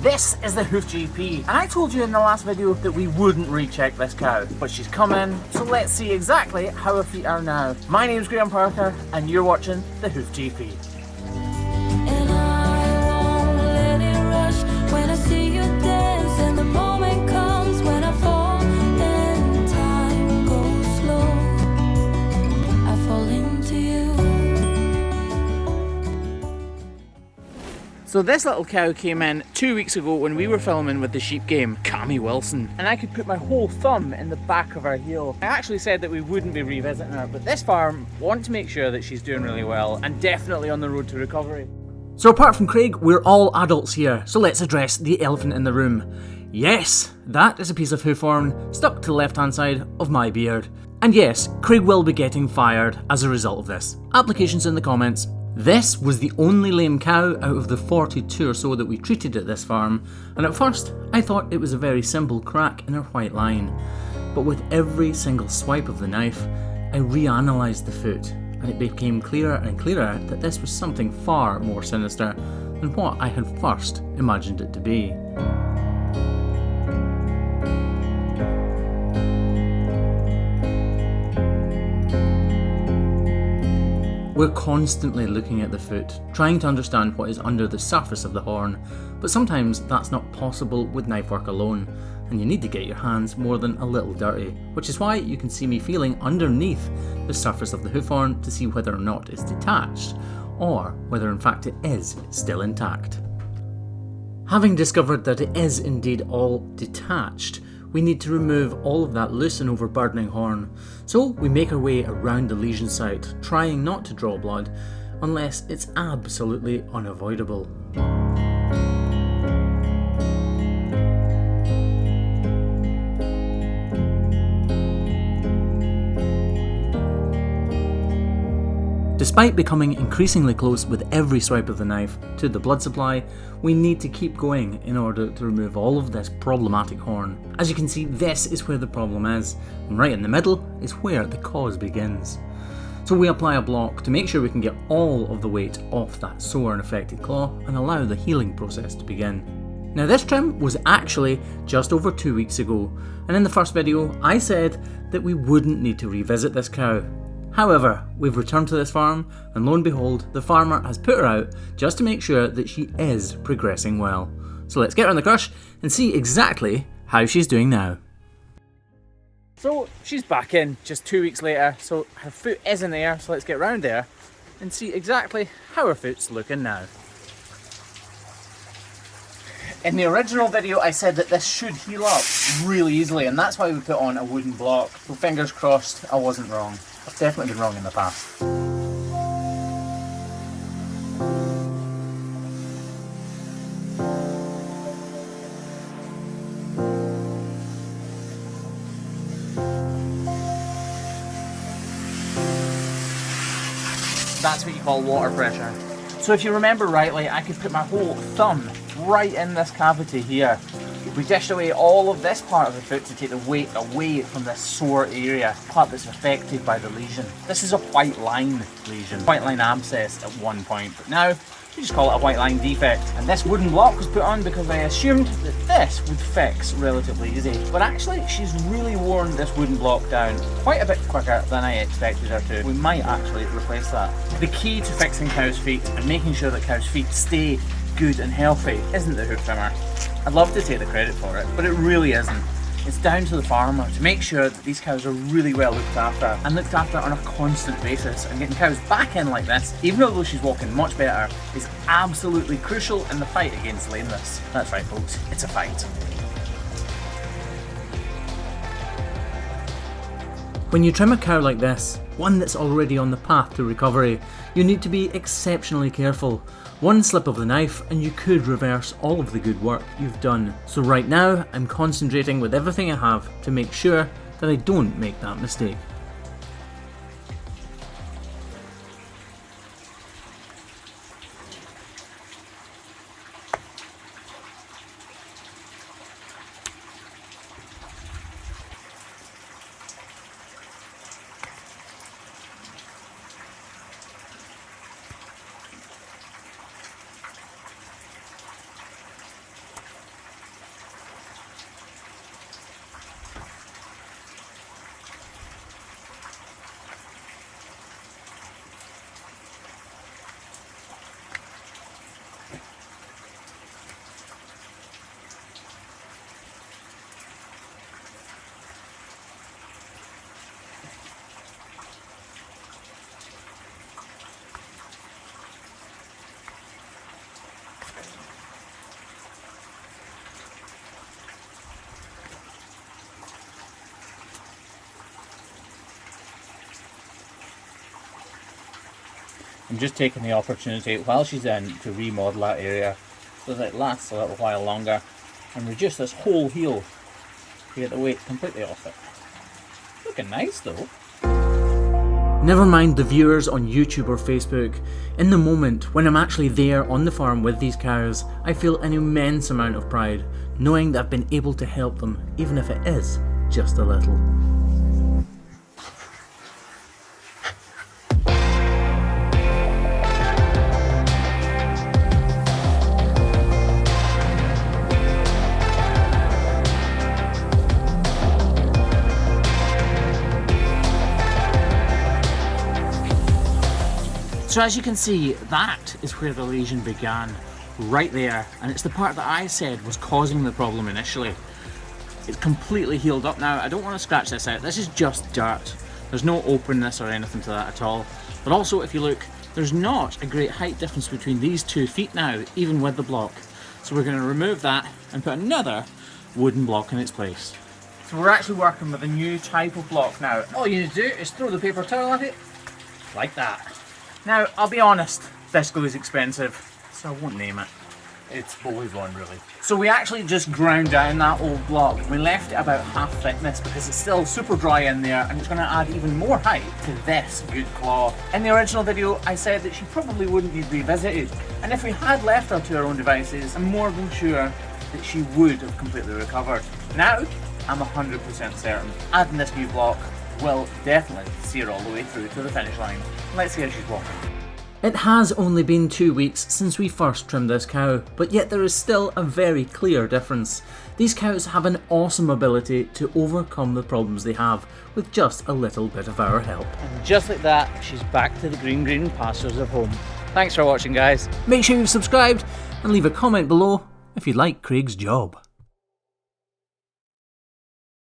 This is the Hoof GP, and I told you in the last video that we wouldn't recheck this cow, but she's come in, so let's see exactly how her feet are now. My name's Graham Parker, and you're watching the Hoof GP. So this little cow came in 2 weeks ago when we were filming with the sheep game, Cammy Wilson. And I could put my whole thumb in the back of her heel. I actually said that we wouldn't be revisiting her, but this farm want to make sure that she's doing really well and definitely on the road to recovery. So apart from Craig, we're all adults here, so let's address the elephant in the room. Yes, that is a piece of hoof horn stuck to the left hand side of my beard. And yes, Craig will be getting fired as a result of this. Applications in the comments. This was the only lame cow out of the 42 or so that we treated at this farm, and at first I thought it was a very simple crack in her white line. But with every single swipe of the knife, I reanalysed the foot, and it became clearer and clearer that this was something far more sinister than what I had first imagined it to be. We're constantly looking at the foot, trying to understand what is under the surface of the horn, but sometimes that's not possible with knife work alone, and you need to get your hands more than a little dirty, which is why you can see me feeling underneath the surface of the hoof horn to see whether or not it's detached, or whether in fact it is still intact. Having discovered that it is indeed all detached, we need to remove all of that loose and overburdening horn, so we make our way around the lesion site, trying not to draw blood unless it's absolutely unavoidable. Despite becoming increasingly close with every swipe of the knife to the blood supply, we need to keep going in order to remove all of this problematic horn. As you can see, this is where the problem is, and right in the middle is where the cause begins. So we apply a block to make sure we can get all of the weight off that sore and affected claw and allow the healing process to begin. Now this trim was actually just over 2 weeks ago, and in the first video I said that we wouldn't need to revisit this cow. However, we've returned to this farm, and lo and behold, the farmer has put her out just to make sure that she is progressing well. So let's get her on the crush and see exactly how she's doing now. So she's back in just 2 weeks later, so her foot is in the air, so let's get round there and see exactly how her foot's looking now. In the original video I said that this should heal up really easily, and that's why we put on a wooden block, so fingers crossed I wasn't wrong. I've definitely been wrong in the past. That's what you call water pressure. So if you remember rightly, I could put my whole thumb right in this cavity here. We dished away all of this part of the foot to take the weight away from this sore area, part that's affected by the lesion. This is a white line lesion, white line abscess at one point, but now we just call it a white line defect. And this wooden block was put on because I assumed that this would fix relatively easy. But actually, she's really worn this wooden block down quite a bit quicker than I expected her to. We might actually replace that. The key to fixing cows' feet and making sure that cows' feet stay good and healthy isn't the hoof trimmer. I'd love to take the credit for it, but it really isn't. It's down to the farmer to make sure that these cows are really well looked after, and looked after on a constant basis. And getting cows back in like this, even though she's walking much better, is absolutely crucial in the fight against lameness. That's right folks, it's a fight. When you trim a cow like this, one that's already on the path to recovery, you need to be exceptionally careful. One slip of the knife and you could reverse all of the good work you've done. So right now, I'm concentrating with everything I have to make sure that I don't make that mistake. I'm just taking the opportunity while she's in to remodel that area so that it lasts a little while longer and reduce this whole heel to get the weight completely off it. Looking nice though. Never mind the viewers on YouTube or Facebook. In the moment, when I'm actually there on the farm with these cows, I feel an immense amount of pride, knowing that I've been able to help them, even if it is just a little. So as you can see, that is where the lesion began, right there, and it's the part that I said was causing the problem initially. It's completely healed up now. I don't want to scratch this out. This is just dirt. There's no openness or anything to that at all. But also, if you look, there's not a great height difference between these 2 feet now, even with the block. So we're going to remove that and put another wooden block in its place. So we're actually working with a new type of block now. All you need to do is throw the paper towel at it, like that. Now, I'll be honest, this glue is expensive, so I won't name it. It's BoviBond, really. So we actually just ground down that old block. We left it about half thickness because it's still super dry in there and it's going to add even more height to this good claw. In the original video, I said that she probably wouldn't need revisited, and if we had left her to her own devices, I'm more than sure that she would have completely recovered. Now, I'm 100% certain adding this new block will definitely see her all the way through to the finish line. Let's see how she's walking. It has only been 2 weeks since we first trimmed this cow, but yet there is still a very clear difference. These cows have an awesome ability to overcome the problems they have with just a little bit of our help. And just like that, she's back to the green pastures of home. Thanks for watching, guys. Make sure you've subscribed and leave a comment below if you like Craig's job.